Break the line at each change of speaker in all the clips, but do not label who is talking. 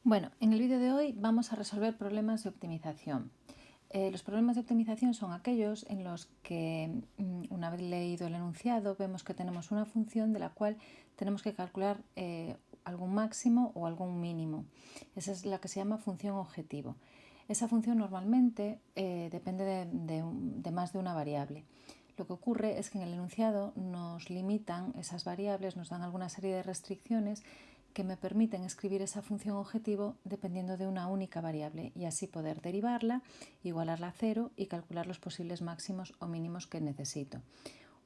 Bueno, en el vídeo de hoy vamos a resolver problemas de optimización. Los problemas de optimización son aquellos en los que, una vez leído el enunciado, vemos que tenemos una función de la cual tenemos que calcular algún máximo o algún mínimo. Esa es la que se llama función objetivo. Esa función normalmente depende de más de una variable. Lo que ocurre es que en el enunciado nos limitan esas variables, nos dan alguna serie de restricciones que me permiten escribir esa función objetivo dependiendo de una única variable y así poder derivarla, igualarla a cero y calcular los posibles máximos o mínimos que necesito.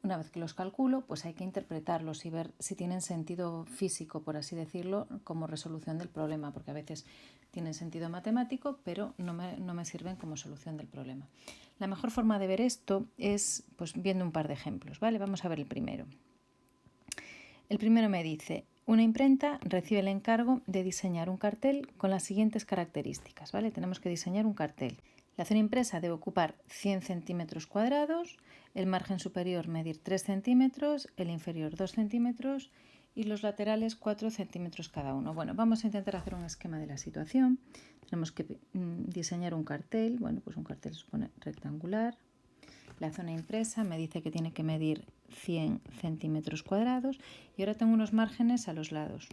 Una vez que los calculo, pues hay que interpretarlos y ver si tienen sentido físico, por así decirlo, como resolución del problema, porque a veces tienen sentido matemático, pero no me sirven como solución del problema. La mejor forma de ver esto es pues, viendo un par de ejemplos, ¿vale? Vamos a ver el primero. El primero me dice: una imprenta recibe el encargo de diseñar un cartel con las siguientes características, ¿vale? Tenemos que diseñar un cartel. La zona impresa debe ocupar 100 centímetros cuadrados, el margen superior medir 3 centímetros, el inferior 2 centímetros y los laterales 4 centímetros cada uno. Bueno, vamos a intentar hacer un esquema de la situación. Tenemos que diseñar un cartel. Bueno, pues un cartel se supone rectangular. La zona impresa me dice que tiene que medir 100 centímetros cuadrados y ahora tengo unos márgenes a los lados.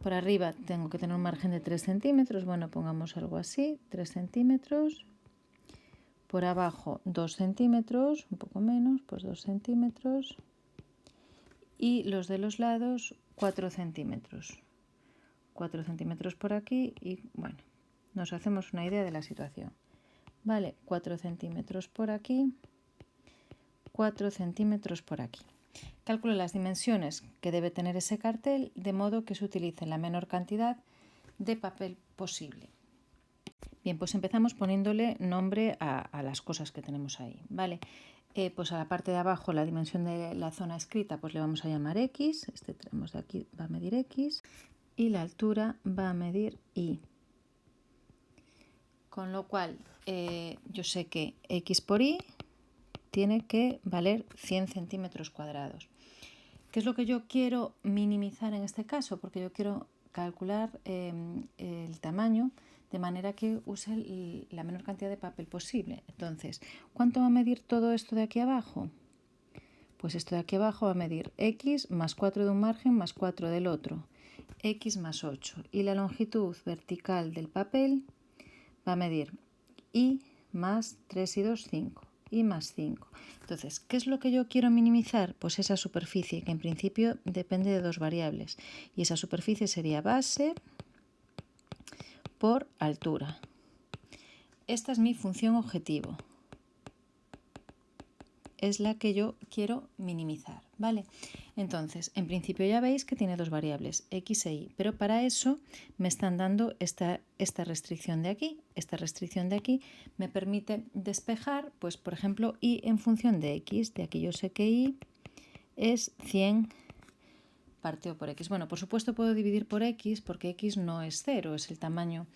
Por arriba tengo que tener un margen de 3 centímetros, bueno, pongamos algo así, 3 centímetros. Por abajo 2 centímetros, un poco menos, pues 2 centímetros. Y los de los lados 4 centímetros. 4 centímetros por aquí y bueno, nos hacemos una idea de la situación. Vale, 4 centímetros por aquí. 4 centímetros por aquí. Calculo las dimensiones que debe tener ese cartel de modo que se utilice la menor cantidad de papel posible. Bien, pues empezamos poniéndole nombre a las cosas que tenemos ahí, ¿vale? Pues a la parte de abajo, la dimensión de la zona escrita, pues le vamos a llamar X. Este tenemos de aquí, va a medir X. Y la altura va a medir Y. Con lo cual, yo sé que X por Y tiene que valer 100 centímetros cuadrados. ¿Qué es lo que yo quiero minimizar en este caso? Porque yo quiero calcular el tamaño de manera que use la menor cantidad de papel posible. Entonces, ¿cuánto va a medir todo esto de aquí abajo? Pues esto de aquí abajo va a medir X más 4 de un margen más 4 del otro. X más 8. Y la longitud vertical del papel va a medir Y más 3 y 2, 5. Y más 5. Entonces, ¿qué es lo que yo quiero minimizar? Pues esa superficie, que en principio depende de dos variables. Y esa superficie sería base por altura. Esta es mi función objetivo. Es la que yo quiero minimizar, ¿vale? Entonces, en principio ya veis que tiene dos variables, X e Y, pero para eso me están dando esta restricción de aquí. Esta restricción de aquí me permite despejar, pues por ejemplo, Y en función de X. De aquí yo sé que Y es 100 partido por X. Bueno, por supuesto puedo dividir por X porque X no es 0, es el tamaño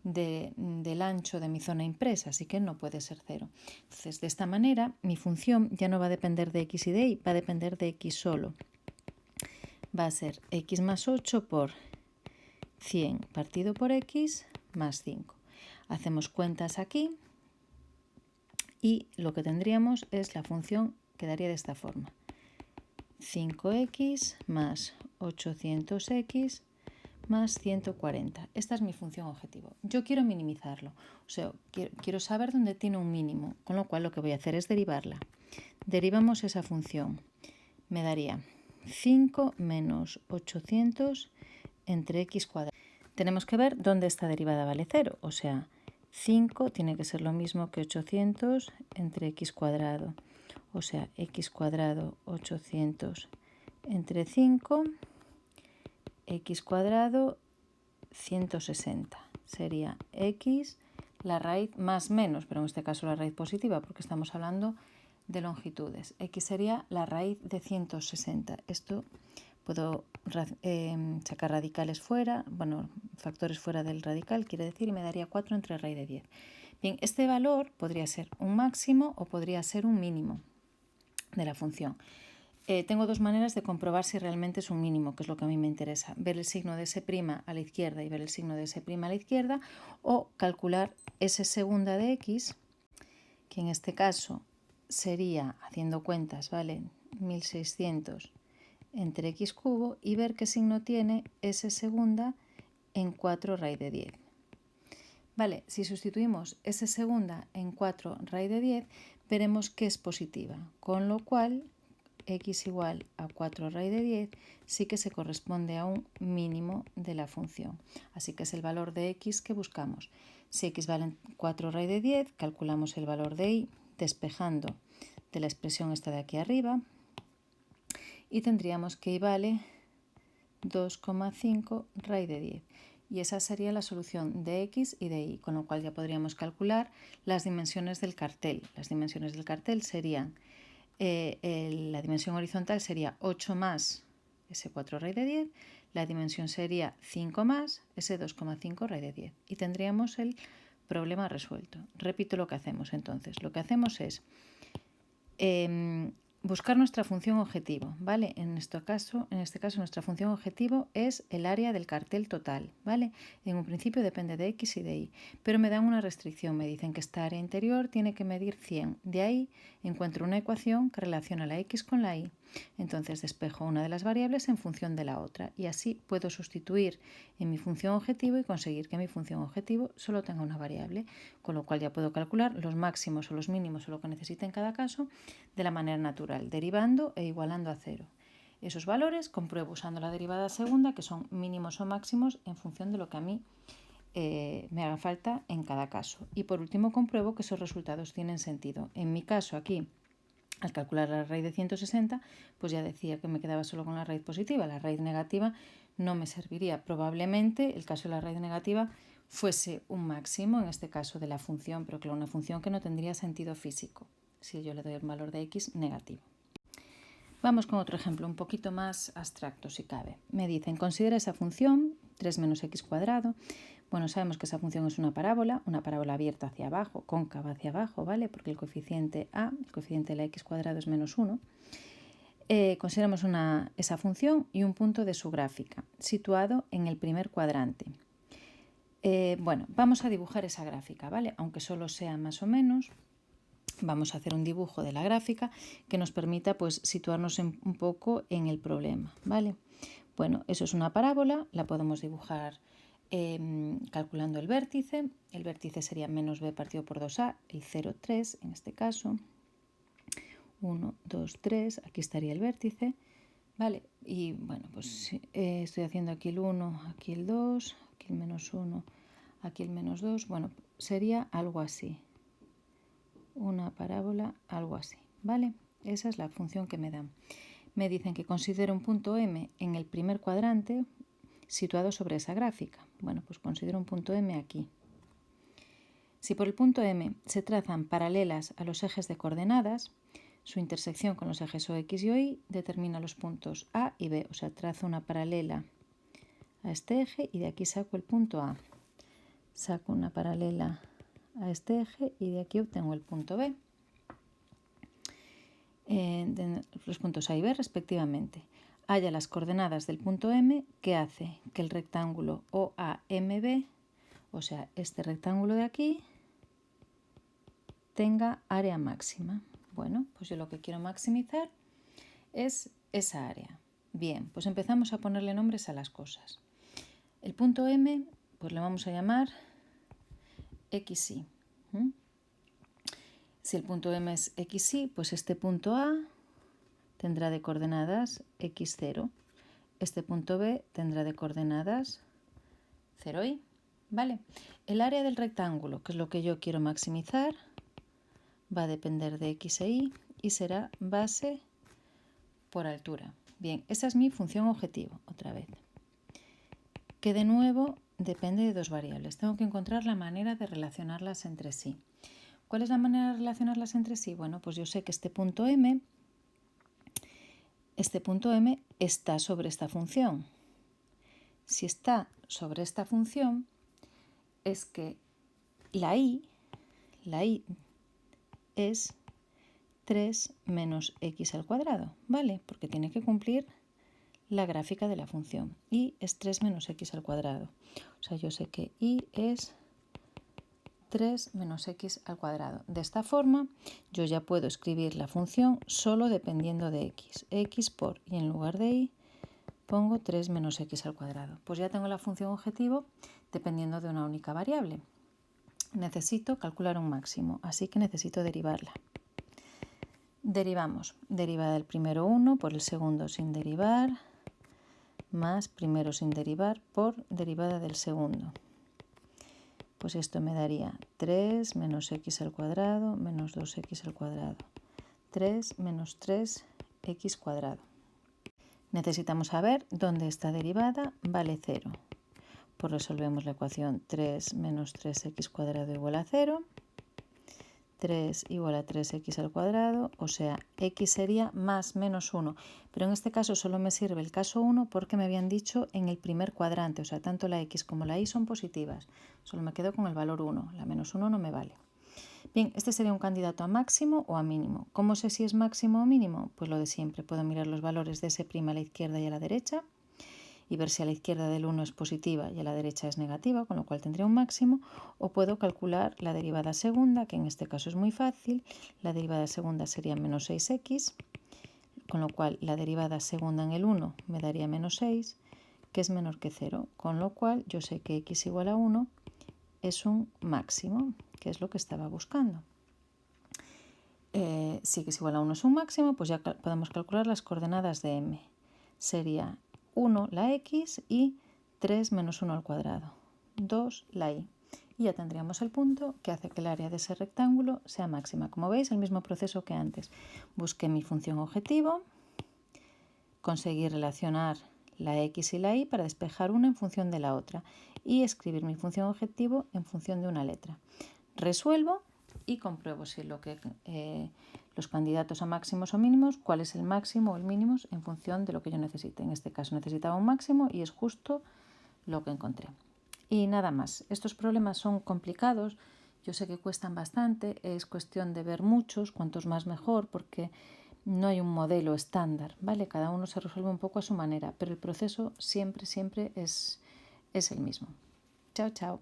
del ancho de mi zona impresa, así que no puede ser 0. Entonces, de esta manera, mi función ya no va a depender de X y de Y, va a depender de X solo. Va a ser X más 8 por 100 partido por X más 5. Hacemos cuentas aquí y lo que tendríamos es la función, quedaría de esta forma. 5x más 800x más 140. Esta es mi función objetivo. Yo quiero minimizarlo, o sea, quiero saber dónde tiene un mínimo, con lo cual lo que voy a hacer es derivarla. Derivamos esa función. Me daría 5 menos 800 entre x cuadrado. Tenemos que ver dónde esta derivada vale 0, o sea, 5 tiene que ser lo mismo que 800 entre x cuadrado. O sea, x cuadrado 800 entre 5, x cuadrado 160. Sería x, la raíz más menos, pero en este caso la raíz positiva porque estamos hablando de longitudes. X sería la raíz de 160. Esto puedo sacar radicales fuera, bueno, factores fuera del radical, quiere decir, y me daría 4 entre raíz de 10. Bien, este valor podría ser un máximo o podría ser un mínimo de la función. tengo dos maneras de comprobar si realmente es un mínimo, que es lo que a mí me interesa. Ver el signo de S' a la izquierda y ver el signo de S' a la izquierda, o calcular S segunda de X, que en este caso sería, haciendo cuentas, ¿vale? 1600 entre X cubo, y ver qué signo tiene S segunda en 4 raíz de 10. Vale, si sustituimos S segunda en 4 raíz de 10, veremos que es positiva, con lo cual x igual a 4 raíz de 10 sí que se corresponde a un mínimo de la función. Así que es el valor de x que buscamos. Si x vale 4 raíz de 10, calculamos el valor de y despejando de la expresión esta de aquí arriba, y tendríamos que y vale 2,5 raíz de 10. Y esa sería la solución de x y de y, con lo cual ya podríamos calcular las dimensiones del cartel. Las dimensiones del cartel serían, la dimensión horizontal sería 8 más ese 4 raíz de 10, la dimensión sería 5 más ese 2,5 raíz de 10. Y tendríamos el problema resuelto. Repito lo que hacemos entonces. Lo que hacemos es buscar nuestra función objetivo, ¿vale? En este caso nuestra función objetivo es el área del cartel total, ¿vale? En un principio depende de x y de y, pero me dan una restricción, me dicen que esta área interior tiene que medir 100. De ahí encuentro una ecuación que relaciona la x con la y. Entonces despejo una de las variables en función de la otra y así puedo sustituir en mi función objetivo y conseguir que mi función objetivo solo tenga una variable, con lo cual ya puedo calcular los máximos o los mínimos o lo que necesite en cada caso de la manera natural, derivando e igualando a cero. Esos valores compruebo usando la derivada segunda, que son mínimos o máximos en función de lo que a mí me haga falta en cada caso. Y por último compruebo que esos resultados tienen sentido. En mi caso aquí, al calcular la raíz de 160, pues ya decía que me quedaba solo con la raíz positiva. La raíz negativa no me serviría. Probablemente el caso de la raíz negativa fuese un máximo, en este caso de la función, pero claro, una función que no tendría sentido físico si yo le doy el valor de x negativo. Vamos con otro ejemplo un poquito más abstracto si cabe. Me dicen, considera esa función 3 menos x cuadrado. Bueno, sabemos que esa función es una parábola abierta hacia abajo, cóncava hacia abajo, ¿vale? Porque el coeficiente a, el coeficiente de la x cuadrado es menos 1. Consideramos esa función y un punto de su gráfica, situado en el primer cuadrante. Bueno, vamos a dibujar esa gráfica, ¿vale? Aunque solo sea más o menos, vamos a hacer un dibujo de la gráfica que nos permita pues situarnos un poco en el problema, ¿vale? Bueno, eso es una parábola, la podemos dibujar calculando el vértice. El vértice sería menos b partido por 2a, el 0, 3 en este caso. 1, 2, 3, aquí estaría el vértice, ¿vale? Y bueno, pues estoy haciendo aquí el 1, aquí el 2, aquí el menos 1, aquí el menos 2. Bueno, sería algo así. Una parábola, algo así, ¿vale? Esa es la función que me dan. Me dicen que considero un punto M en el primer cuadrante situado sobre esa gráfica. Bueno, pues considero un punto M aquí. Si por el punto M se trazan paralelas a los ejes de coordenadas, su intersección con los ejes OX y OY determina los puntos A y B. O sea, trazo una paralela a este eje y de aquí saco el punto A. Saco una paralela a este eje y de aquí obtengo el punto B. Los puntos A y B respectivamente. Halla las coordenadas del punto M, que hace que el rectángulo OAMB, o sea, este rectángulo de aquí, tenga área máxima. Bueno, pues yo lo que quiero maximizar es esa área. Bien, pues empezamos a ponerle nombres a las cosas. El punto M, pues le vamos a llamar XY. Si el punto M es XY, pues este punto A tendrá de coordenadas x0. Este punto B tendrá de coordenadas 0y. ¿Vale? El área del rectángulo, que es lo que yo quiero maximizar, va a depender de x e y será base por altura. Bien, esa es mi función objetivo, otra vez. Que de nuevo depende de dos variables. Tengo que encontrar la manera de relacionarlas entre sí. ¿Cuál es la manera de relacionarlas entre sí? Bueno, pues yo sé que este punto M está sobre esta función. Si está sobre esta función, es que la y es 3 menos x al cuadrado, ¿vale? Porque tiene que cumplir la gráfica de la función. Y es 3 menos x al cuadrado. O sea, yo sé que y es 3 menos x al cuadrado. De esta forma, yo ya puedo escribir la función solo dependiendo de x. X por, y en lugar de y, pongo 3 menos x al cuadrado. Pues ya tengo la función objetivo dependiendo de una única variable. Necesito calcular un máximo, así que necesito derivarla. Derivamos. Derivada del primero 1 por el segundo sin derivar, más primero sin derivar por derivada del segundo. Pues esto me daría 3 menos x al cuadrado menos 2x al cuadrado. 3 menos 3x cuadrado. Necesitamos saber dónde esta derivada vale 0. Pues resolvemos la ecuación 3 menos 3x cuadrado igual a 0. 3 igual a 3x al cuadrado, o sea, x sería más menos 1. Pero en este caso solo me sirve el caso 1 porque me habían dicho en el primer cuadrante, o sea, tanto la x como la y son positivas. Solo me quedo con el valor 1, la menos 1 no me vale. Bien, este sería un candidato a máximo o a mínimo. ¿Cómo sé si es máximo o mínimo? Pues lo de siempre, puedo mirar los valores de S' a la izquierda y a la derecha, y ver si a la izquierda del 1 es positiva y a la derecha es negativa, con lo cual tendría un máximo, o puedo calcular la derivada segunda, que en este caso es muy fácil. La derivada segunda sería menos 6x, con lo cual la derivada segunda en el 1 me daría menos 6, que es menor que 0, con lo cual yo sé que x igual a 1 es un máximo, que es lo que estaba buscando. Si x igual a 1 es un máximo, pues ya podemos calcular las coordenadas de m. Sería 1 la x y 3 menos 1 al cuadrado, 2 la y. Y ya tendríamos el punto que hace que el área de ese rectángulo sea máxima. Como veis, el mismo proceso que antes. Busqué mi función objetivo, conseguí relacionar la x y la y para despejar una en función de la otra y escribir mi función objetivo en función de una letra. Resuelvo y compruebo si los candidatos a máximos o mínimos, cuál es el máximo o el mínimo en función de lo que yo necesite. En este caso necesitaba un máximo y es justo lo que encontré. Y nada más. Estos problemas son complicados, yo sé que cuestan bastante, es cuestión de ver muchos, cuantos más mejor, porque no hay un modelo estándar, ¿vale? Cada uno se resuelve un poco a su manera, pero el proceso siempre es el mismo. Chao, chao.